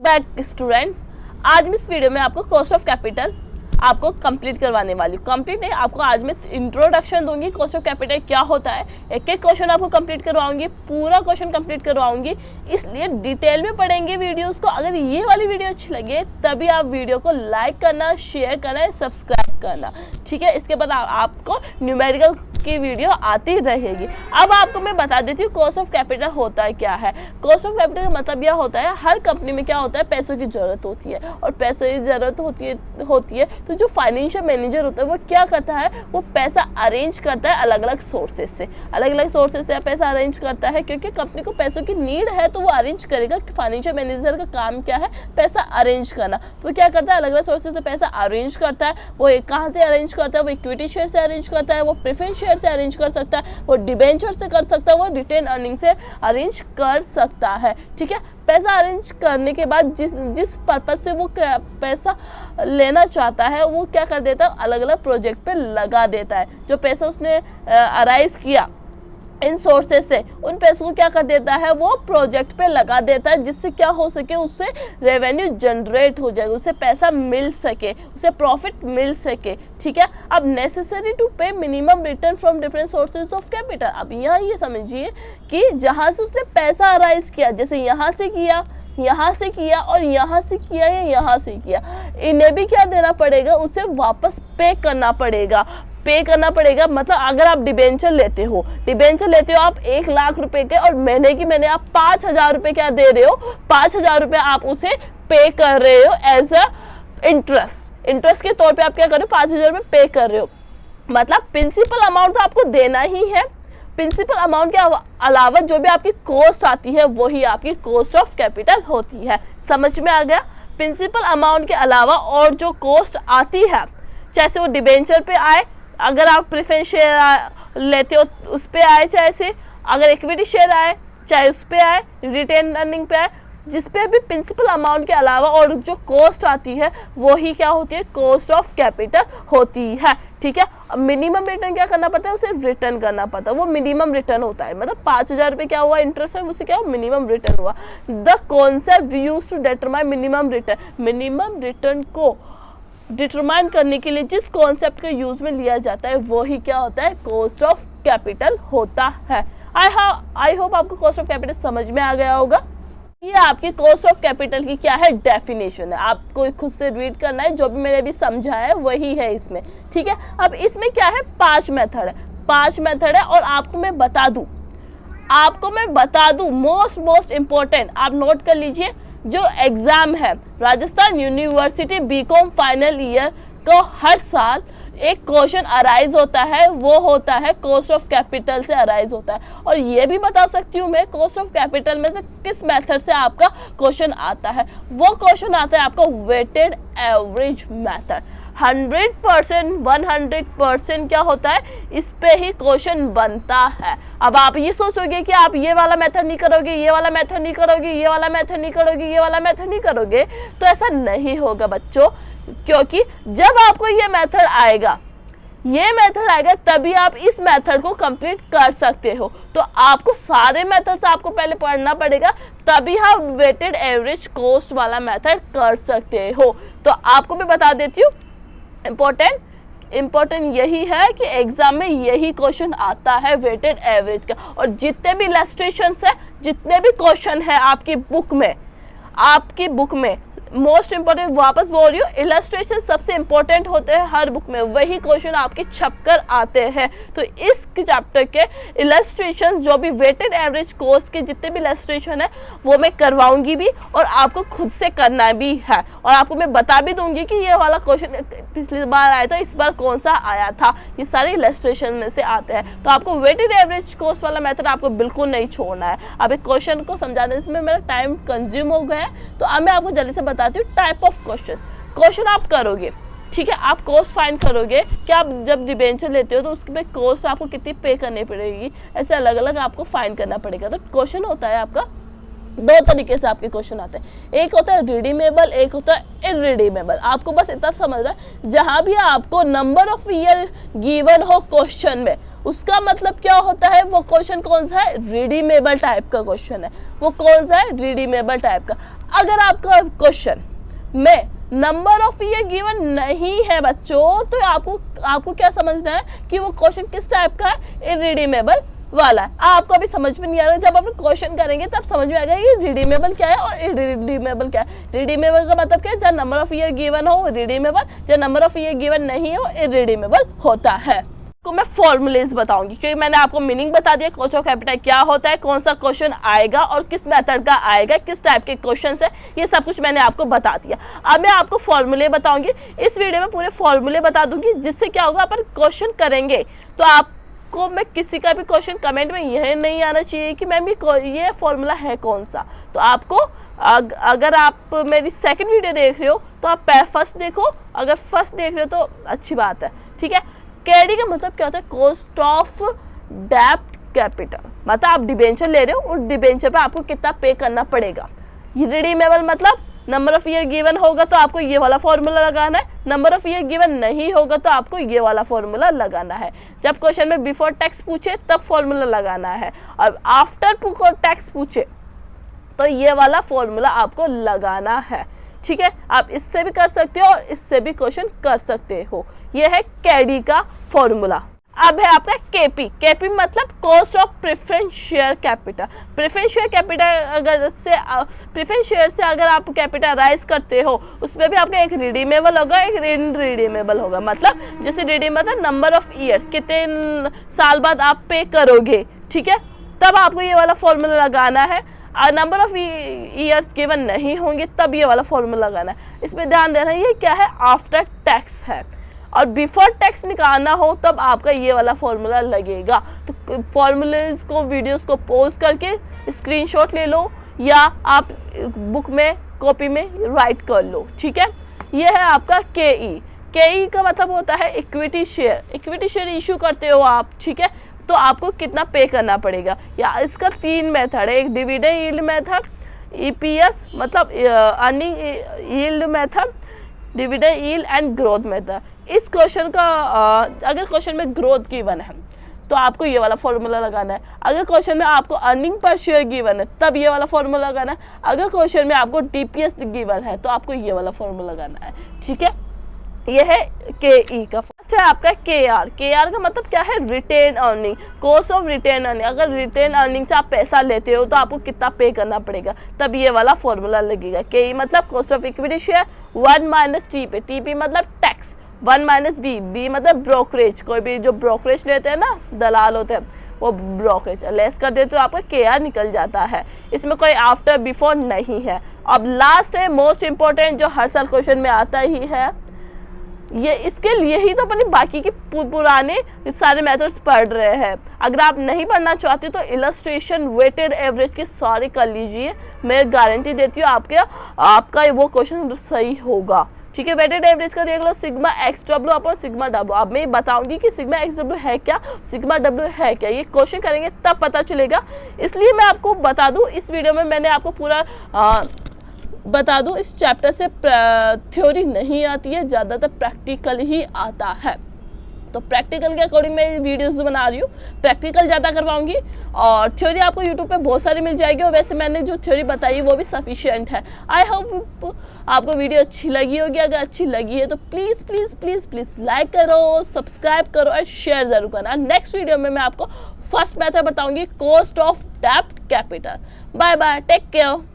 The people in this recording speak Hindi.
बैक स्टूडेंट्स, आज मैं इस वीडियो में आपको कॉस्ट ऑफ कैपिटल आपको कंप्लीट करवाने वाली हूँ। कंप्लीट नहीं, आपको आज मैं इंट्रोडक्शन दूंगी कॉस्ट ऑफ कैपिटल क्या होता है। एक एक क्वेश्चन आपको कंप्लीट करवाऊंगी, पूरा क्वेश्चन कंप्लीट करवाऊंगी, इसलिए डिटेल में पढ़ेंगे वीडियोस को। अगर ये वाली वीडियो अच्छी लगे तभी आप वीडियो को लाइक करना, शेयर करना, सब्सक्राइब करना, ठीक है। इसके बाद आपको न्यूमेरिकल की वीडियो आती रहेगी। अब आपको मैं बता देती हूँ कॉस्ट ऑफ कैपिटल होता है क्या है। कॉस्ट ऑफ कैपिटल का मतलब यह होता है, हर कंपनी में क्या होता है, पैसों की जरूरत होती है, और पैसों की जरूरत होती है तो जो फाइनेंशियल मैनेजर होता है वो क्या करता है, वो पैसा अरेंज करता है अलग अलग सोर्सेज से पैसा अरेंज करता है, क्योंकि कंपनी को पैसों की नीड है तो वो अरेंज करेगा। फाइनेंशियल मैनेजर का काम क्या है, पैसा अरेंज करना। तो क्या करता है, अलग अलग सोर्सेज से पैसा अरेंज करता है। वो कहाँ से अरेंज करता है, वो इक्विटी शेयर से अरेंज करता है, वो प्रेफरेंस शेयर से अरेंज कर सकता है, वो डिबेंचर से कर सकता है, वो रिटेन अर्निंग से अरेंज कर सकता है, ठीक है। पैसा अरेंज करने के बाद जिस पर्पज से वो पैसा लेना चाहता है वो क्या कर देता है, अलग अलग प्रोजेक्ट पे लगा देता है। जो पैसा उसने अराइज किया इन सोर्सेज से, उन पैसों को क्या कर देता है, वो प्रोजेक्ट पे लगा देता है, जिससे क्या हो सके, उससे रेवेन्यू जनरेट हो जाएगा, उससे पैसा मिल सके, उसे प्रॉफिट मिल सके, ठीक है। अब नेसेसरी टू पे minimum return from different sources of capital. अब यहाँ ये समझिए कि जहाँ से उसने पैसा अराइज किया, जैसे यहाँ से किया और यहाँ से किया या यहाँ से किया, इन्हें भी क्या देना पड़ेगा, उसे वापस पे करना पड़ेगा। मतलब अगर आप डिबेंचर लेते हो आप 1 लाख रुपए के, और महीने आप 5,000 रुपए क्या दे रहे हो, 5,000 रुपए आप उसे पे कर रहे हो एज अ इंटरेस्ट के तौर पे आप क्या कर रहे हो, 5,000 रुपए पे कर रहे हो। मतलब प्रिंसिपल अमाउंट तो आपको देना ही है, प्रिंसिपल अमाउंट के अलावा जो भी आपकी कॉस्ट आती है वही आपकी कॉस्ट ऑफ कैपिटल होती है। समझ में आ गया। प्रिंसिपल अमाउंट के अलावा और जो कॉस्ट आती है, चाहे वो डिबेंचर पे आए, अगर आप प्रेफरेंस शेयर लेते हो उस पे आए, चाहे से अगर इक्विटी शेयर आए चाहे उस पे आए, रिटेन अर्निंग पे आए, जिस पे भी प्रिंसिपल अमाउंट के अलावा और जो कॉस्ट आती है वो ही क्या होती है, कॉस्ट ऑफ कैपिटल होती है, ठीक है। मिनिमम रिटर्न क्या करना पड़ता है, उसे रिटर्न करना पड़ता है, वो मिनिमम रिटर्न होता है। मतलब 5,000 रुपये क्या हुआ इंटरेस्ट है, उससे क्या हुआ, मिनिमम रिटर्न हुआ। The concept used to determine minimum return को डिटरमाइन करने के लिए जिस कॉन्सेप्ट का यूज में लिया जाता है वही क्या होता है, कॉस्ट ऑफ कैपिटल होता है। आई होप आपको कॉस्ट ऑफ कैपिटल समझ में आ गया होगा। ये आपकी कॉस्ट ऑफ कैपिटल की क्या है, डेफिनेशन है, आपको खुद से रीड करना है, जो भी मैंने अभी समझा है वही है इसमें, ठीक है। अब इसमें क्या है, 5 मेथड है, और आपको मैं बता दूं मोस्ट इम्पोर्टेंट, आप नोट कर लीजिए। जो एग्जाम है Rajasthan university BCom final year को हर साल एक क्वेश्चन अराइज होता है, वो होता है कॉस्ट ऑफ कैपिटल से अराइज होता है। और ये भी बता सकती हूँ मैं, कॉस्ट ऑफ कैपिटल में से किस मेथड से आपका क्वेश्चन आता है। वो क्वेश्चन आता है आपका वेटेड एवरेज मेथड। 100% क्या होता है, इस पे ही क्वेश्चन बनता है। अब आप ये सोचोगे कि आप ये वाला मेथड नहीं करोगे, ये वाला मेथड नहीं करोगे, तो ऐसा नहीं होगा बच्चों, क्योंकि जब आपको ये मेथड आएगा तभी आप इस मेथड को कंप्लीट कर सकते हो। तो आपको सारे मेथड्स आपको पहले पढ़ना पड़ेगा, तभी आप वेटेड एवरेज कॉस्ट वाला मेथड कर सकते हो। तो आपको मैं बता देती हूँ, इम्पोर्टेंट यही है कि एग्जाम में यही क्वेश्चन आता है वेटेड एवरेज का। और जितने भी इलस्ट्रेशंस है, जितने भी क्वेश्चन है आपकी बुक में मोस्ट इंपोर्टेंट, वापस बोल रही हूँ, इलस्ट्रेशन सबसे इंपॉर्टेंट होते हैं हर बुक में, वही क्वेश्चन आपके छपकर आते हैं। तो इस चैप्टर के इलस्ट्रेशन, जो भी वेटेड एवरेज कॉस्ट के जितने भी इलस्ट्रेशन है वो मैं करवाऊंगी भी, और आपको खुद से करना भी है। और आपको मैं बता भी दूंगी कि ये वाला क्वेश्चन पिछली बार आया था, इस बार कौन सा आया था, ये सारे इलस्ट्रेशन में से आते हैं। तो आपको वेटेड एवरेज कॉस्ट वाला मेथड आपको बिल्कुल नहीं छोड़ना है। अब एक क्वेश्चन को समझाने में मेरा टाइम कंज्यूम हो गया है, तो अब मैं आपको जल्दी से बताती हूँ टाइप ऑफ क्वेश्चन आप करोगे, ठीक है। आप कॉस्ट फाइंड करोगे कि आप जब डिबेंचर लेते हो तो उसके पे कॉस्ट आपको कितनी पे करनी पड़ेगी, ऐसे अलग अलग आपको फाइंड करना पड़ेगा। तो क्वेश्चन होता है आपका, 2 तरीके से आपके क्वेश्चन आते हैं, एक होता है रिडीमेबल, एक होता है इनरिडीमेबल। आपको बस इतना समझना है, जहां भी आपको नंबर ऑफ ईयर गिवन हो क्वेश्चन में, उसका मतलब क्या होता है, वो क्वेश्चन कौन सा है, रिडीमेबल टाइप का क्वेश्चन है। वो कौन सा है, रिडीमेबल टाइप का। अगर आपका क्वेश्चन में नंबर ऑफ ईयर गिवन नहीं है बच्चों, तो आपको क्या समझना है कि वो क्वेश्चन किस टाइप का है, इरिडीमेबल वाला है। आपको अभी समझ में नहीं आ रहा, जब आप क्वेश्चन करेंगे तब समझ में आएगा ये रिडीमेबल क्या है और इरिडीमेबल क्या है। रिडीमेबल का मतलब क्या है, जब नंबर ऑफ ईयर गिवन हो रिडीमेबल, जब नंबर ऑफ ईयर गिवन नहीं हो इरिडीमेबल होता है। को मैं फॉर्मूलेज बताऊंगी, क्योंकि मैंने आपको मीनिंग बता दिया कोस्ट ऑफ कैपिटल क्या होता है, कौन सा क्वेश्चन आएगा और किस मेथड का आएगा, किस टाइप के क्वेश्चन है, ये सब कुछ मैंने आपको बता दिया। अब मैं आपको फॉर्मूले बताऊंगी, इस वीडियो में पूरे फॉर्मूले बता दूंगी, जिससे क्या होगा, अपन क्वेश्चन करेंगे तो आपको मैं किसी का भी क्वेश्चन कमेंट में यह नहीं आना चाहिए कि मैम ये फॉर्मूला है कौन सा। तो आपको अगर आप मेरी सेकंड वीडियो देख रहे हो तो आप फर्स्ट देखो, अगर फर्स्ट देख रहे हो तो अच्छी बात है, ठीक है। केडी का मतलब क्या होता है, कॉस्ट ऑफ डेब्ट कैपिटल, मतलब आप डिबेंचर ले रहे हो और डिबेंचर पे आपको कितना पे करना पड़ेगा। रिडीमेबल मतलब नंबर ऑफ ईयर गिवन होगा तो आपको ये वाला फॉर्मूला लगाना है, नंबर ऑफ ईयर गिवन नहीं होगा तो आपको ये वाला फॉर्मूला लगाना है। जब क्वेश्चन में बिफोर टैक्स पूछे तब फॉर्मूला लगाना है, और आफ्टर टैक्स पूछे तो ये वाला फॉर्मूला आपको लगाना है, ठीक है। आप इससे भी कर सकते हो और इससे भी क्वेश्चन कर सकते हो। ये है केडी का फॉर्मूला। अब है आपका केपी। केपी मतलब cost of preference share capital. Preference share capital preference share से अगर आप कैपिटल राइज करते हो, उसमें भी आपका एक रिडीमेबल होगा, एक इनरिडीमेबल होगा। मतलब जैसे रिडीमेबल मतलब नंबर ऑफ ईयर्स, कितने साल बाद आप पे करोगे, ठीक है, तब आपको ये वाला फॉर्मूला लगाना है। नंबर ऑफ ईयर्स गिवन नहीं होंगे तब ये वाला फॉर्मूला लगाना है। इसमें ध्यान देना, ये क्या है, आफ्टर टैक्स है, और बिफोर टैक्स निकालना हो तब आपका ये वाला फॉर्मूला लगेगा। तो फॉर्मूलेज को, वीडियोस को पॉज करके स्क्रीनशॉट ले लो या आप बुक में कॉपी में राइट कर लो, ठीक है। ये है आपका केई। केई का मतलब होता है equity share. Equity share issue करते हो आप, ठीक है, तो आपको कितना पे करना पड़ेगा। या इसका 3 मेथड है, एक डिविडेंड यील्ड मेथड, ईपीएस मतलब earning yield method, dividend yield and growth method. इस क्वेश्चन का अगर क्वेश्चन में ग्रोथ गिवन है तो आपको ये वाला फॉर्मूला लगाना है। अगर क्वेश्चन में आपको अर्निंग पर शेयर गिवन है तब ये वाला फॉर्मूला लगाना है। अगर क्वेश्चन में आपको डीपीएस गिवन है तो आपको ये वाला फॉर्मूला लगाना है, ठीक है। ये है केई का। फर्स्ट है आपका केआर। केआर का मतलब क्या है, retained earning, cost of retained earning. अगर रिटेन अर्निंग से आप पैसा लेते हो तो आपको कितना पे करना पड़ेगा, तब ये वाला फॉर्मूला लगेगा। केई मतलब cost of equity share, 1 minus TP. TP मतलब टैक्स, 1 माइनस बी। बी मतलब ब्रोकरेज, कोई भी जो ब्रोकरेज लेते हैं ना, दलाल होते हैं, वो ब्रोकरेज लेस कर देते तो आपका केआर निकल जाता है। इसमें कोई आफ्टर बिफोर नहीं है। अब लास्ट है मोस्ट इंपॉर्टेंट, जो हर साल क्वेश्चन में आता ही है। ये इसके लिए ही तो अपने बाकी के पुराने सारे मेथड्स पढ़ रहे हैं। अगर आप नहीं पढ़ना चाहते तो इलस्ट्रेशन, वेटेड एवरेज के सारे कर लीजिए, मैं गारंटी देती हूँ आपका वो क्वेश्चन सही होगा, ठीक है। वेटेड एवरेज का देख लो, sigma X W upon sigma W. अब मैं बताऊंगी कि सिग्मा एक्स डब्ल्यू है क्या, सिग्मा डब्ल्यू है क्या, ये क्वेश्चन करेंगे तब पता चलेगा। इसलिए मैं आपको बता दूं, इस वीडियो में मैंने आपको पूरा बता दूं, इस चैप्टर से थ्योरी नहीं आती है, ज़्यादातर प्रैक्टिकल ही आता है। तो प्रैक्टिकल के अकॉर्डिंग मैं वीडियोस बना रही हूँ, प्रैक्टिकल ज़्यादा करवाऊंगी और थ्योरी आपको यूट्यूब पे बहुत सारी मिल जाएगी। और वैसे मैंने जो थ्योरी बताई वो भी सफिशिएंट है। आई होप आपको वीडियो अच्छी लगी होगी। अगर अच्छी लगी है तो please please please please like करो, सब्सक्राइब करो और शेयर ज़रूर करना। नेक्स्ट वीडियो में मैं आपको फर्स्ट मेथड बताऊँगी, कॉस्ट ऑफ डेब्ट capital. Bye bye, take care.